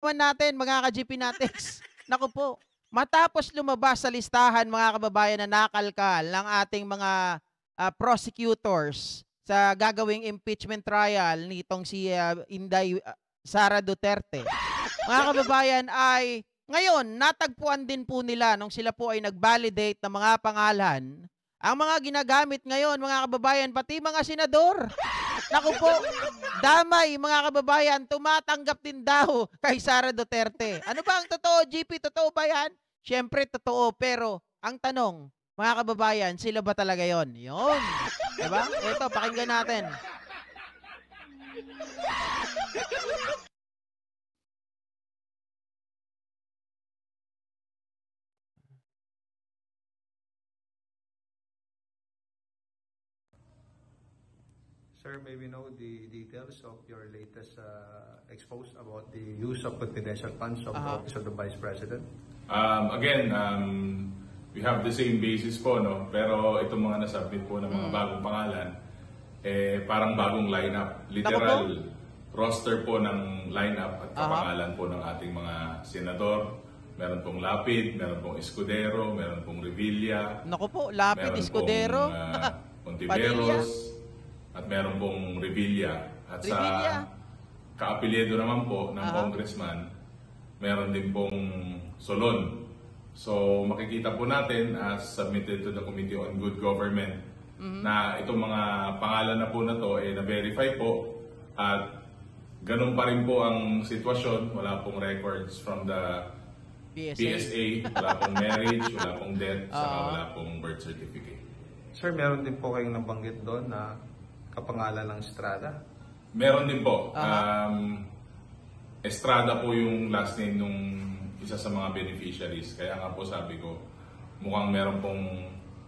naman natin mga ka-GP Natics. Naku po, matapos lumabas sa listahan mga kababayan na nakalkal ng ating mga prosecutors sa gagawing impeachment trial nitong si Inday Sara Duterte. Mga kababayan ay ngayon natagpuan din po nila nung sila po ay nag-validate ng mga pangalan. Ang mga ginagamit ngayon mga kababayan pati mga senador. Naku po, damay mga kababayan, tumatanggap din daw kay Sara Duterte. Ano ba ang totoo, GP? Totoo ba yan? Siyempre, totoo. Pero, ang tanong, mga kababayan, sila ba talaga yon? Yun. Diba? Ito, pakinggan natin. Sir, may we know the details of your latest expose about the use of confidential funds of the Office of the Vice President? Again, we have the same basis po, no? Pero itong mga nasubmit po ng mga bagong pangalan, parang bagong lineup. Literal roster po ng lineup at kapangalan po ng ating mga senador. Meron pong Lapid, meron pong Escudero, meron pong Revilla. Naku po, Lapid, Escudero. Ontiveros. At meron pong Revilla. At Revilla. sa kaapelyedo naman po ng congressman, meron din pong Solon. So makikita po natin as submitted to the Committee on Good Government na itong mga pangalan na po na to na-verify po at ganun pa rin po ang sitwasyon. Wala pong records from the PSA, wala pong marriage, wala pong death, saka wala pong birth certificate. Sir, meron din po kayong nabanggit doon na kapangalan ng Estrada? Meron din po. Estrada po yung last name nung isa sa mga beneficiaries. Kaya nga po sabi ko, mukhang meron pong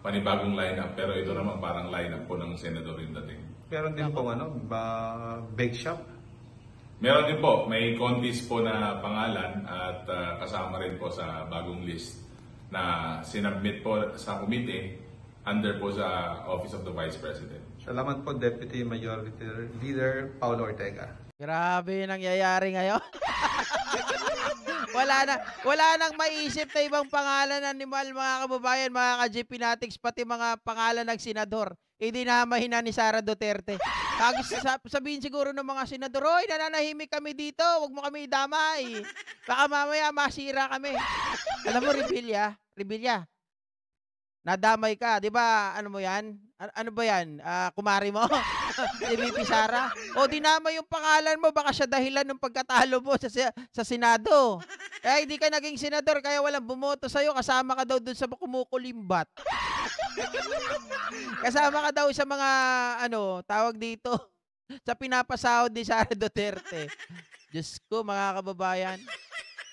panibagong lineup pero ito naman parang lineup po ng senador yung dating. Meron din pong bake shop? Meron din po. May contest po na pangalan at kasama rin po sa bagong list na sinubmit po sa committee under po sa Office of the Vice President. Salamat po, Deputy Majority Leader Paulo Ortega. Grabe yung nangyayari ngayon. wala nang maiisip na ibang pangalan ng animal, mga kababayan, mga ka-GP Natics, pati mga pangalan ng senador. Idinamahin na ni Sara Duterte. Sabihin siguro ng mga senador, "Oy, nananahimik kami dito, wag mo kami idamay. Baka mamaya masira kami." Alam mo, Revilla, nadamay ka, 'di ba? Ano mo 'yan? Ano ba 'yan? Kumari mo? Si VP Sara. O dinamay yung pangalan mo, baka siya dahilan ng pagkatalo mo sa Senado. Kaya hindi ka naging senador, kaya walang bumoto sa iyo, kasama ka daw dun sa kumukulimbat. Kasama ka daw sa mga tawag dito, sa pinapasahod ni Sara Duterte. Diyos ko, mga kababayan.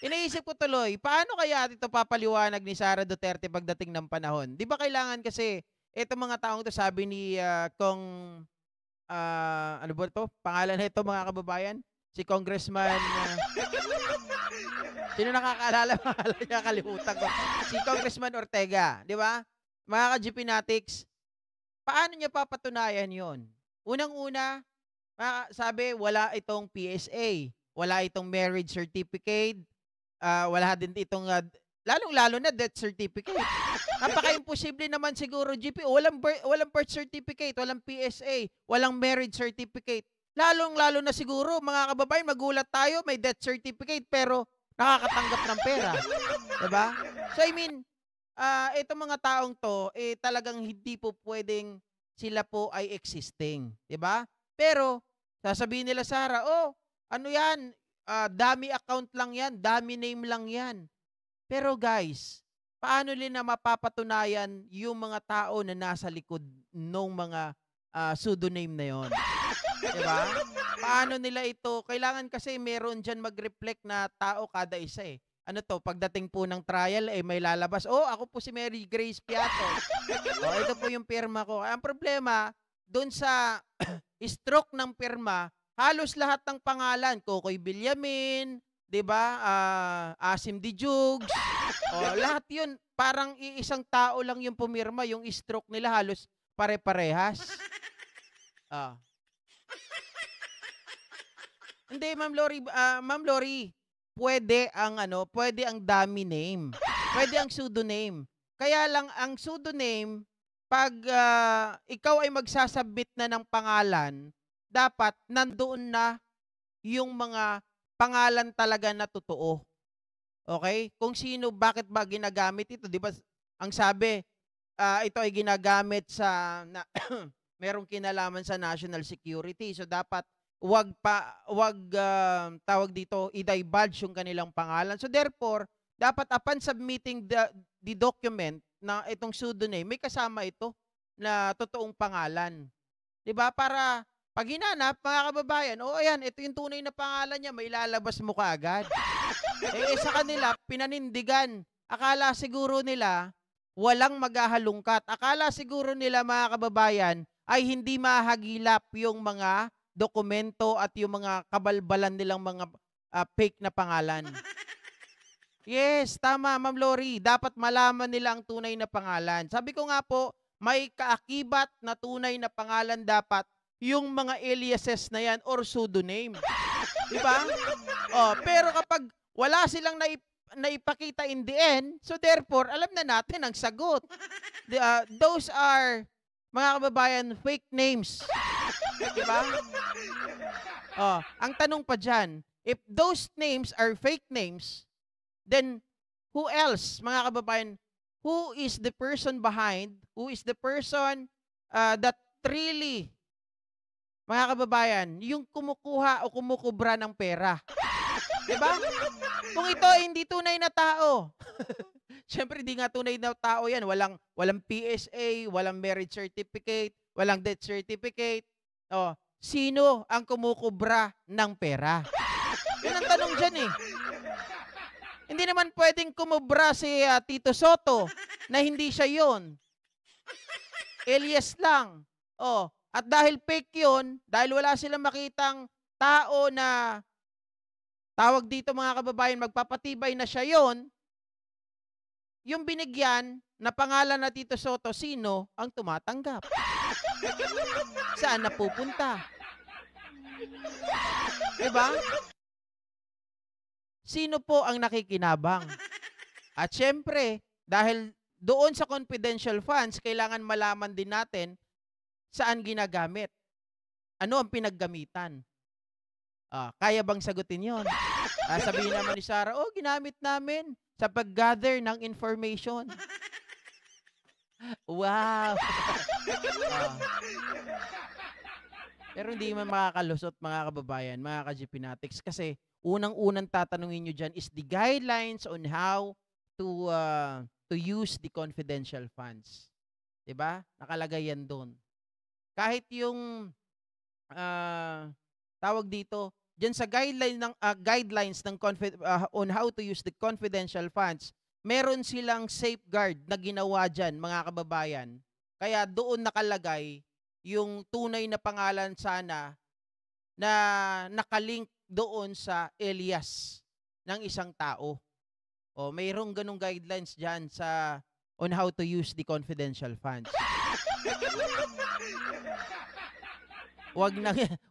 Iniisip ko tuloy, paano kaya ito papaliwanag ni Sara Duterte pagdating ng panahon? Di ba kailangan kasi, itong mga taong to sabi ni ano ba to? Pangalan nito mga kababayan? Si Congressman, sino nakakaalala pangalan niya? Kalimutan ko. Si Congressman Ortega, di ba? Mga ka-GP Natics, paano niya papatunayan yon? Unang-una, sabi, wala itong PSA, wala itong marriage certificate, wala din itong lalong-lalo na death certificate. Napaka-imposible naman siguro, GP. Walang birth certificate, walang PSA, walang marriage certificate. Lalong-lalo na siguro, mga kababayan, magulat tayo, may death certificate pero nakakatanggap ng pera. Diba? So I mean, itong mga taong to, talagang hindi po pwedeng sila po ay existing. Diba? Pero, sasabihin nila, Sara, ano yan? Dummy account lang yan, dummy name lang yan. Pero guys, paano nila mapapatunayan yung mga tao na nasa likod ng mga pseudonym na yon? Diba? Paano nila ito? Kailangan kasi meron dyan mag-reflect na tao kada isa eh. Ano to, pagdating po ng trial, may lalabas, ako po si Mary Grace Piato. Ito po yung pirma ko. Ang problema, doon sa stroke ng pirma, halos lahat ng pangalan, Kokoy Villamin, 'di ba? Asim Di Jugs. Lahat 'yun, parang iisang tao lang yung pumirma, yung stroke nila halos pare-parehas. Hindi, Ma'am Lori, pwede ang dummy name. Pwede ang pseudonym. Kaya lang ang pseudonym, pag ikaw ay magsasubmit na ng pangalan, dapat nandoon na yung mga pangalan talaga na totoo. Okay? Kung sino, bakit ba ginagamit ito? 'Di ba? Ang sabi, ito ay ginagamit sa merong kinalaman sa national security. So dapat wag tawag dito, i-divulge yung kanilang pangalan. So therefore, dapat upon submitting the document na itong pseudonym, may kasama ito na totoong pangalan. 'Di ba? Para pag hinanap, mga kababayan, ayan, ito yung tunay na pangalan niya, may lalabas mo kaagad. Sa kanila, pinanindigan. Akala siguro nila, walang maghahalungkat. Akala siguro nila, mga kababayan, ay hindi mahagilap yung mga dokumento at yung mga kabalbalan nilang mga fake na pangalan. Yes, tama, Ma'am Lori. Dapat malaman nila ang tunay na pangalan. Sabi ko nga po, may kaakibat na tunay na pangalan dapat yung mga aliases na yan or pseudonym. Diba? Pero kapag wala silang naipakita in the end, so therefore, alam na natin ang sagot. Those are, mga kababayan, fake names. Diba? Ang tanong pa dyan, if those names are fake names, then who else, mga kababayan, who is the person behind, who is the person that really, mga kababayan, yung kumukuha o kumukubra ng pera? Diba? Kung ito ay hindi tunay na tao, syempre hindi nga tunay na tao yan. Walang PSA, walang marriage certificate, walang death certificate. Sino ang kumukubra ng pera? Yun ang tanong dyan eh. Hindi naman pwedeng kumubra si Tito Soto na hindi siya yun. Alias lang. At dahil fake yun, dahil wala silang makitang tao na tawag dito, mga kababayan, magpapatibay na siya yun, yung binigyan na pangalan na Tito Soto, sino ang tumatanggap? Saan napupunta? Diba? Sino po ang nakikinabang? At syempre, dahil doon sa confidential funds, kailangan malaman din natin saan ginagamit. Ano ang pinaggamitan? Kaya bang sagutin yon? Sabihin naman ni Sarah, ginamit namin sa pag-gather ng information. Wow! Pero hindi man makakalusot, mga kababayan, mga ka-GPnatics, kasi unang-unang tatanungin nyo dyan is the guidelines on how to use the confidential funds. Diba? Nakalagay yan doon. Kahit yung tawag dito, dyan sa guidelines ng on how to use the confidential funds, meron silang safeguard na ginawa dyan, mga kababayan. Kaya doon nakalagay yung tunay na pangalan sana na nakalink doon sa alias ng isang tao. Mayroong ganung guidelines dyan sa on how to use the confidential funds.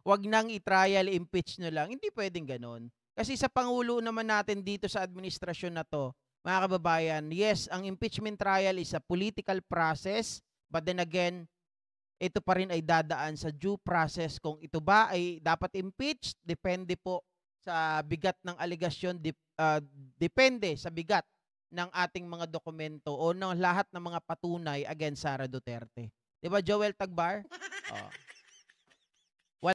Wag nang i-trial, impeach nyo lang. Hindi pwedeng ganon. Kasi sa Pangulo naman natin dito sa administrasyon na to, mga kababayan, yes, ang impeachment trial is a political process, but then again, ito pa rin ay dadaan sa due process. Kung ito ba ay dapat impeached, depende po sa bigat ng aligasyon, depende sa bigat ng ating mga dokumento o ng lahat ng mga patunay against Sara Duterte. 'Di ba, Joel Tagbar?